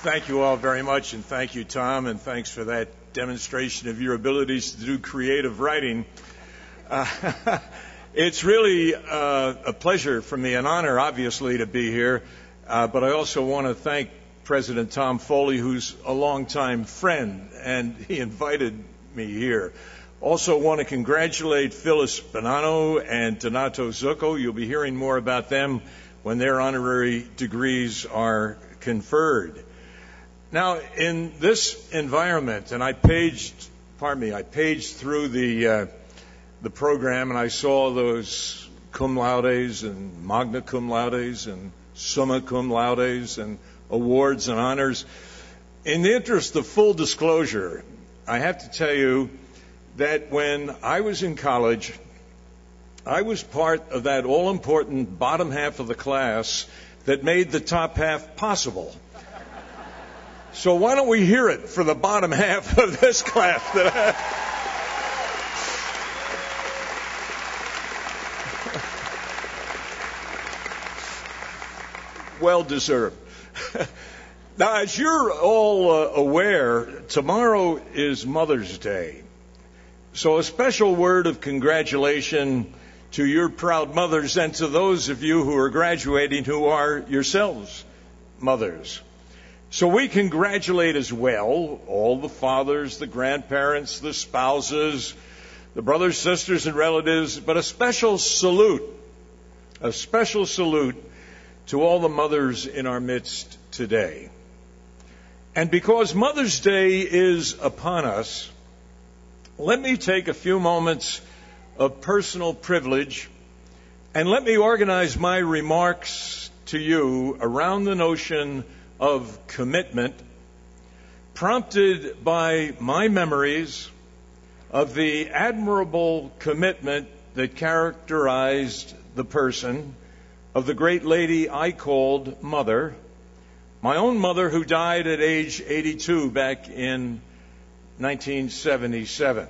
Thank you all very much, and thank you, Tom, and thanks for that demonstration of your abilities to do creative writing. It's really a pleasure for me, an honor, obviously, to be here, but I also want to thank President Tom Foley, who's a longtime friend, and he invited me here. Also want to congratulate Phyllis Bonanno and Donato Zucco. You'll be hearing more about them when their honorary degrees are conferred. Now, in this environment, and I paged through the program, and I saw those cum laudes and magna cum laudes and summa cum laudes and awards and honors. In the interest of full disclosure, I have to tell you that when I was in college, I was part of that all-important bottom half of the class that made the top half possible. So why don't we hear it for the bottom half of this class? Well deserved. Now, as you're all aware, tomorrow is Mother's Day. So a special word of congratulation to your proud mothers and to those of you who are graduating who are yourselves mothers. So we congratulate as well all the fathers, the grandparents, the spouses, the brothers, sisters, and relatives, but a special salute to all the mothers in our midst today. And because Mother's Day is upon us, let me take a few moments of personal privilege and let me organize my remarks to you around the notion of commitment, prompted by my memories of the admirable commitment that characterized the person of the great lady I called Mother, my own mother, who died at age 82 back in 1977.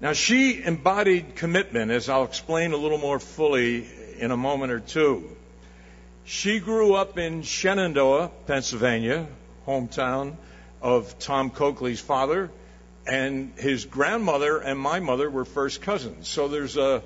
Now, she embodied commitment, as I'll explain a little more fully in a moment or two. She grew up in Shenandoah, Pennsylvania, hometown of Tom Coakley's father, and his grandmother and my mother were first cousins. So there's a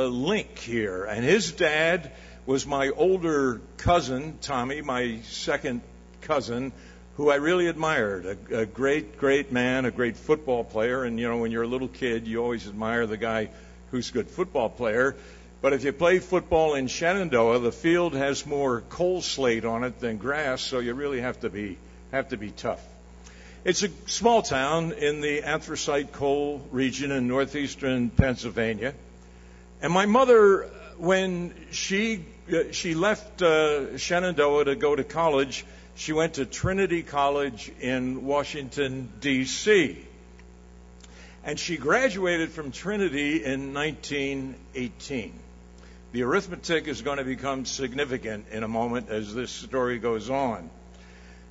link here. And his dad was my older cousin, Tommy, my second cousin, who I really admired. A great man, a great football player. And, you know, when you're a little kid, you always admire the guy who's a good football player. But if you play football in Shenandoah, the field has more coal slate on it than grass, so you really have to be tough. It's a small town in the anthracite coal region in northeastern Pennsylvania. And my mother, when she left Shenandoah to go to college, she went to Trinity College in Washington, D.C. And she graduated from Trinity in 1918. The arithmetic is going to become significant in a moment as this story goes on.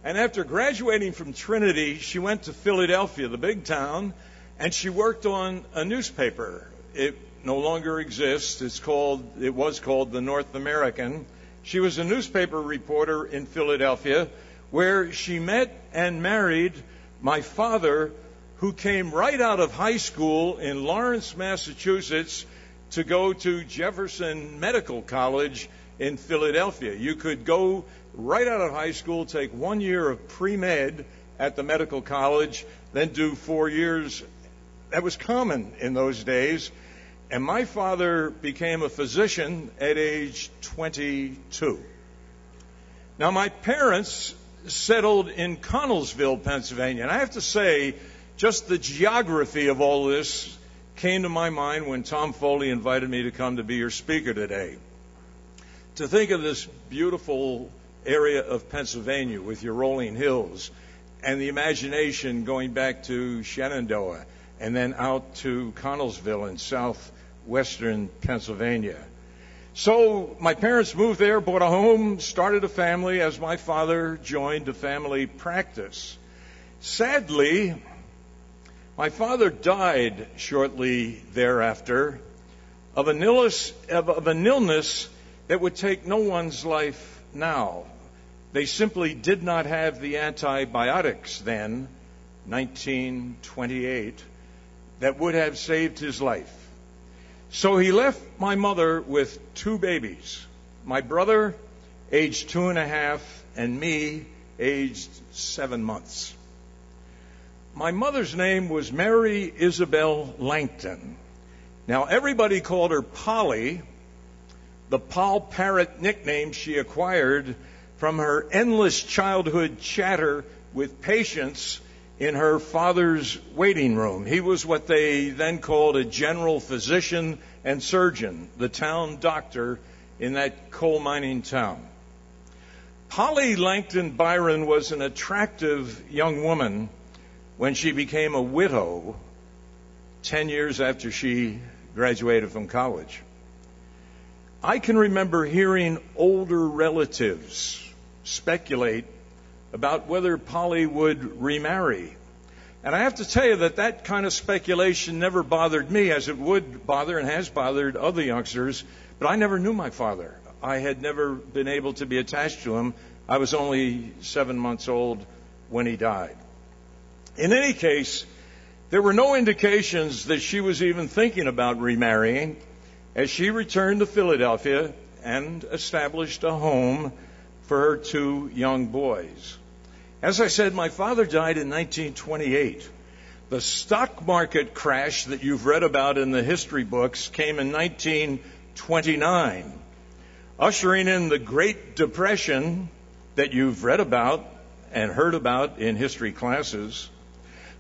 And after graduating from Trinity, she went to Philadelphia, the big town, and she worked on a newspaper. It no longer exists. It was called the North American. She was a newspaper reporter in Philadelphia, where she met and married my father, who came right out of high school in Lawrence, Massachusetts, to go to Jefferson Medical College in Philadelphia. You could go right out of high school, take 1 year of pre-med at the medical college, then do 4 years. That was common in those days. And my father became a physician at age 22. Now, my parents settled in Connellsville, Pennsylvania. And I have to say, just the geography of all this came to my mind when Tom Foley invited me to come to be your speaker today. To think of this beautiful area of Pennsylvania with your rolling hills and the imagination going back to Shenandoah and then out to Connellsville in southwestern Pennsylvania. So my parents moved there, bought a home, started a family as my father joined a family practice. Sadly, my father died shortly thereafter of an illness that would take no one's life now. They simply did not have the antibiotics then, 1928, that would have saved his life. So he left my mother with two babies, my brother, aged 2.5, and me, aged 7 months. My mother's name was Mary Isabel Langton. Now, everybody called her Polly, the Poll Parrot nickname she acquired from her endless childhood chatter with patients in her father's waiting room. He was what they then called a general physician and surgeon, the town doctor in that coal mining town. Polly Langton Byron was an attractive young woman when she became a widow 10 years after she graduated from college. I can remember hearing older relatives speculate about whether Polly would remarry. And I have to tell you that kind of speculation never bothered me, as it would bother and has bothered other youngsters, but I never knew my father. I had never been able to be attached to him. I was only 7 months old when he died. In any case, there were no indications that she was even thinking about remarrying as she returned to Philadelphia and established a home for her two young boys. As I said, my father died in 1928. The stock market crash that you've read about in the history books came in 1929, ushering in the Great Depression that you've read about and heard about in history classes.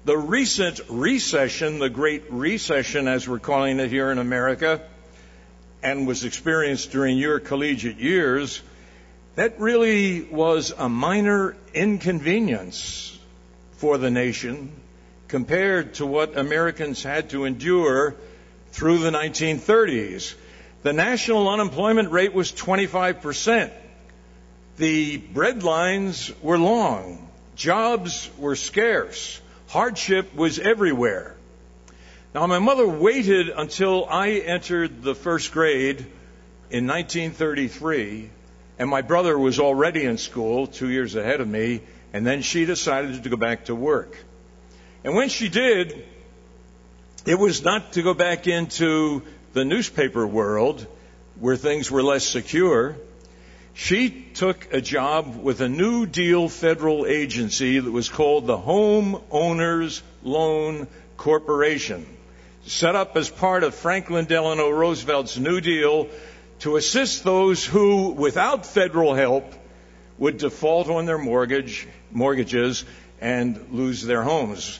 The recent recession, the Great Recession as we're calling it here in America, and was experienced during your collegiate years, that really was a minor inconvenience for the nation compared to what Americans had to endure through the 1930s. The national unemployment rate was 25%. The breadlines were long. Jobs were scarce. Hardship was everywhere. Now, my mother waited until I entered the first grade in 1933, and my brother was already in school 2 years ahead of me, and then she decided to go back to work. And when she did, it was not to go back into the newspaper world where things were less secure. She took a job with a New Deal federal agency that was called the Home Owners Loan Corporation, set up as part of Franklin Delano Roosevelt's New Deal to assist those who, without federal help, would default on their mortgages and lose their homes.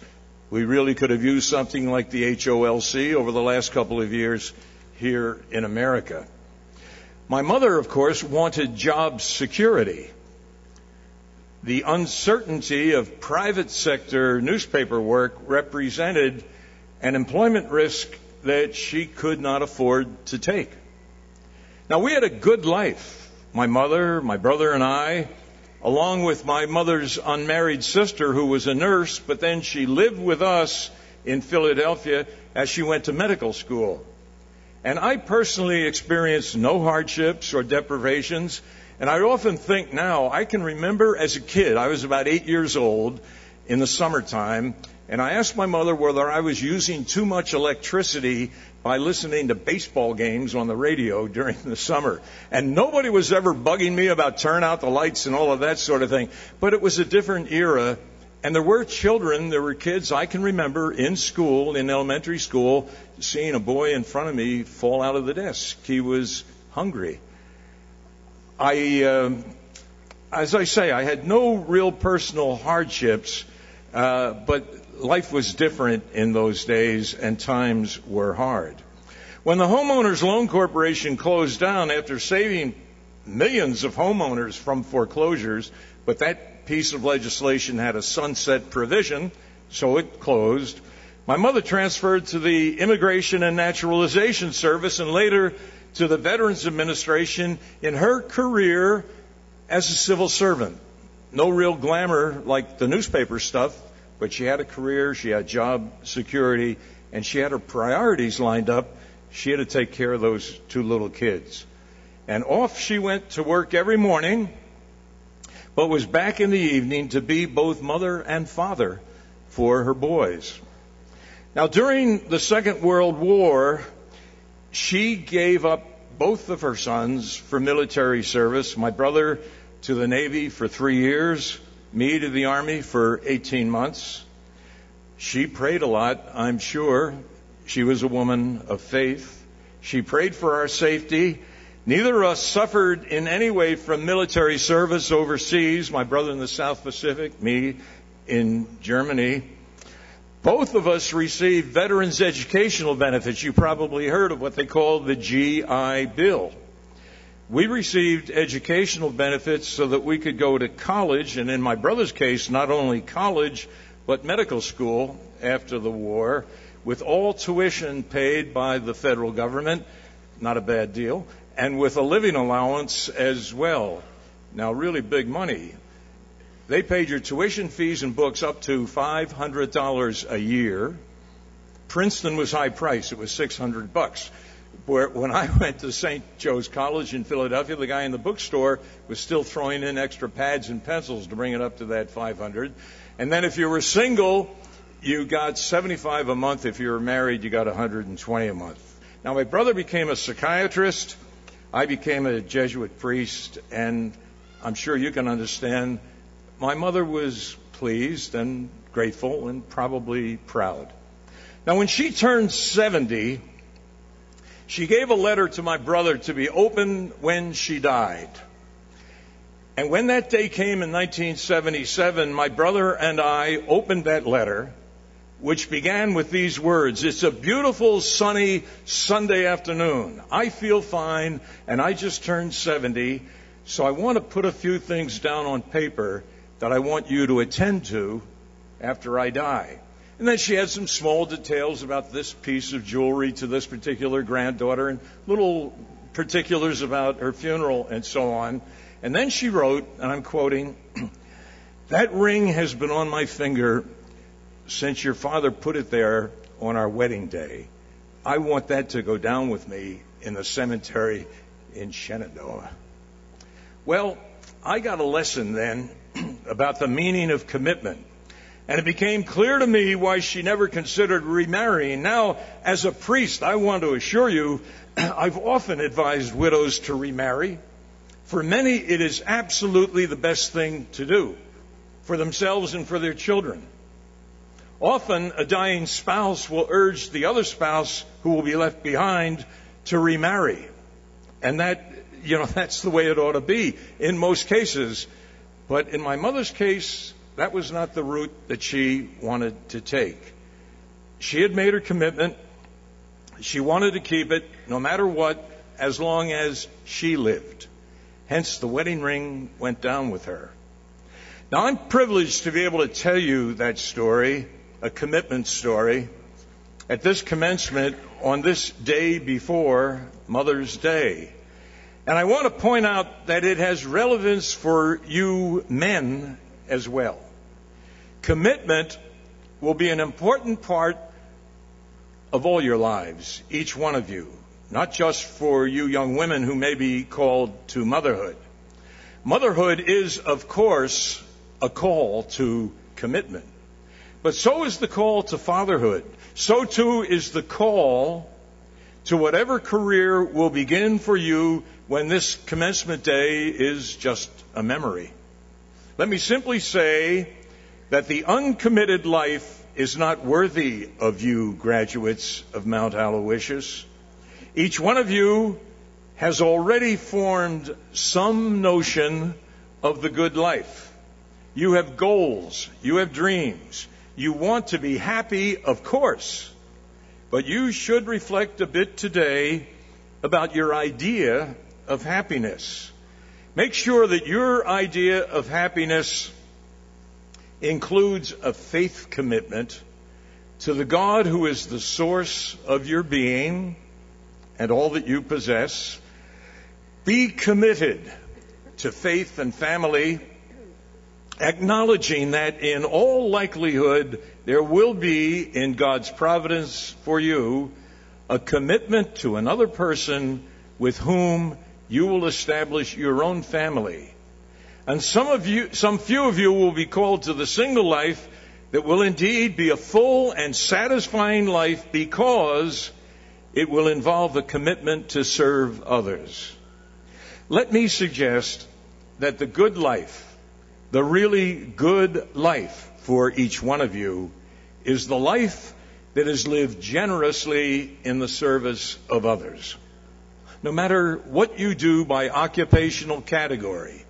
We really could have used something like the HOLC over the last couple of years here in America. My mother, of course, wanted job security. The uncertainty of private sector newspaper work represented an employment risk that she could not afford to take. Now, we had a good life. My mother, my brother, and I, along with my mother's unmarried sister who was a nurse, but then she lived with us in Philadelphia as she went to medical school. And I personally experienced no hardships or deprivations. And I often think now, I can remember as a kid, I was about 8 years old in the summertime, and I asked my mother whether I was using too much electricity by listening to baseball games on the radio during the summer. And nobody was ever bugging me about turn out the lights and all of that sort of thing. But it was a different era. And there were children, there were kids I can remember in school, in elementary school, seeing a boy in front of me fall out of the desk. He was hungry. As I say, I had no real personal hardships, but life was different in those days and times were hard. When the Homeowners Loan Corporation closed down after saving millions of homeowners from foreclosures, but that piece of legislation had a sunset provision, so it closed. My mother transferred to the Immigration and Naturalization Service and later to the Veterans Administration in her career as a civil servant. No real glamour like the newspaper stuff, but she had a career, she had job security, and she had her priorities lined up. She had to take care of those two little kids. And off she went to work every morning. but was back in the evening to be both mother and father for her boys. Now, during the Second World War, she gave up both of her sons for military service, my brother to the Navy for 3 years, me to the Army for 18 months. She prayed a lot, I'm sure. She was a woman of faith. She prayed for our safety. Neither of us suffered in any way from military service overseas, my brother in the South Pacific, me in Germany. Both of us received veterans' educational benefits. You probably heard of what they call the GI Bill. We received educational benefits so that we could go to college, and in my brother's case, not only college, but medical school after the war, with all tuition paid by the federal government, not a bad deal, and with a living allowance as well. Now, really big money. They paid your tuition fees and books up to $500 a year. Princeton was high price. It was $600. When I went to St. Joe's College in Philadelphia, the guy in the bookstore was still throwing in extra pads and pencils to bring it up to that $500. And then if you were single, you got $75 a month. If you were married, you got $120 a month. Now, my brother became a psychiatrist. I became a Jesuit priest, and I'm sure you can understand, my mother was pleased and grateful and probably proud. Now, when she turned 70, she gave a letter to my brother to be opened when she died. And when that day came in 1977, my brother and I opened that letter, which began with these words: "It's a beautiful, sunny Sunday afternoon. I feel fine, and I just turned 70, so I want to put a few things down on paper that I want you to attend to after I die." And then she had some small details about this piece of jewelry to this particular granddaughter and little particulars about her funeral and so on. And then she wrote, and I'm quoting, "That ring has been on my finger since your father put it there on our wedding day. I want that to go down with me in the cemetery in Shenandoah." Well, I got a lesson then about the meaning of commitment. And it became clear to me why she never considered remarrying. Now, as a priest, I want to assure you, I've often advised widows to remarry. For many, it is absolutely the best thing to do for themselves and for their children. Often, a dying spouse will urge the other spouse who will be left behind to remarry. And that's the way it ought to be in most cases. But in my mother's case, that was not the route that she wanted to take. She had made her commitment. She wanted to keep it no matter what, as long as she lived. Hence, the wedding ring went down with her. Now, I'm privileged to be able to tell you that story, a commitment story, at this commencement on this day before Mother's Day. And I want to point out that it has relevance for you men as well. Commitment will be an important part of all your lives, each one of you, not just for you young women who may be called to motherhood. Motherhood is, of course, a call to commitment. But so is the call to fatherhood. So too is the call to whatever career will begin for you when this commencement day is just a memory. Let me simply say that the uncommitted life is not worthy of you, graduates of Mount Aloysius. Each one of you has already formed some notion of the good life. You have goals. You have dreams. You want to be happy, of course. But you should reflect a bit today about your idea of happiness. Make sure that your idea of happiness includes a faith commitment to the God who is the source of your being and all that you possess. Be committed to faith and family, acknowledging that in all likelihood there will be, in God's providence for you, a commitment to another person with whom you will establish your own family. And some few of you will be called to the single life that will indeed be a full and satisfying life because it will involve a commitment to serve others. Let me suggest that the good life, the really good life for each one of you, is the life that is lived generously in the service of others. No matter what you do by occupational category,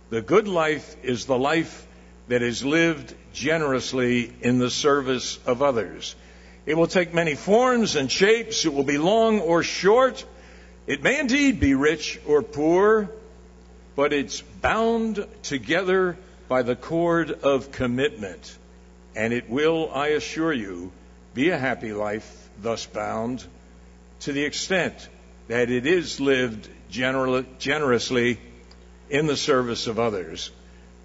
the good life is the life that is lived generously in the service of others. It will take many forms and shapes. It will be long or short. It may indeed be rich or poor, but it's bound together by the cord of commitment. And it will, I assure you, be a happy life thus bound, to the extent that it is lived generously in the service of others.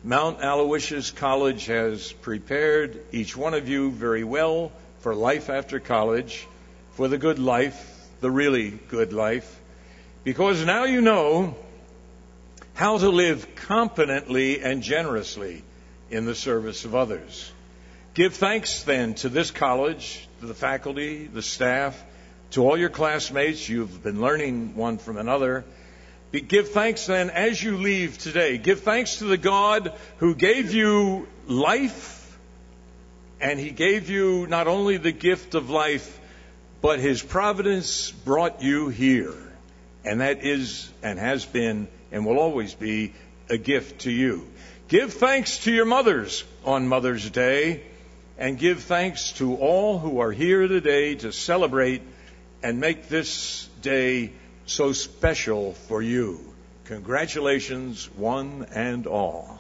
Mount Aloysius College has prepared each one of you very well for life after college, for the good life, the really good life, because now you know how to live competently and generously in the service of others. Give thanks then to this college, to the faculty, the staff, to all your classmates. You've been learning one from another. Give thanks then as you leave today. Give thanks to the God who gave you life, and He gave you not only the gift of life, but His providence brought you here. And that is and has been and will always be a gift to you. Give thanks to your mothers on Mother's Day, and give thanks to all who are here today to celebrate and make this day so special for you. Congratulations, one and all.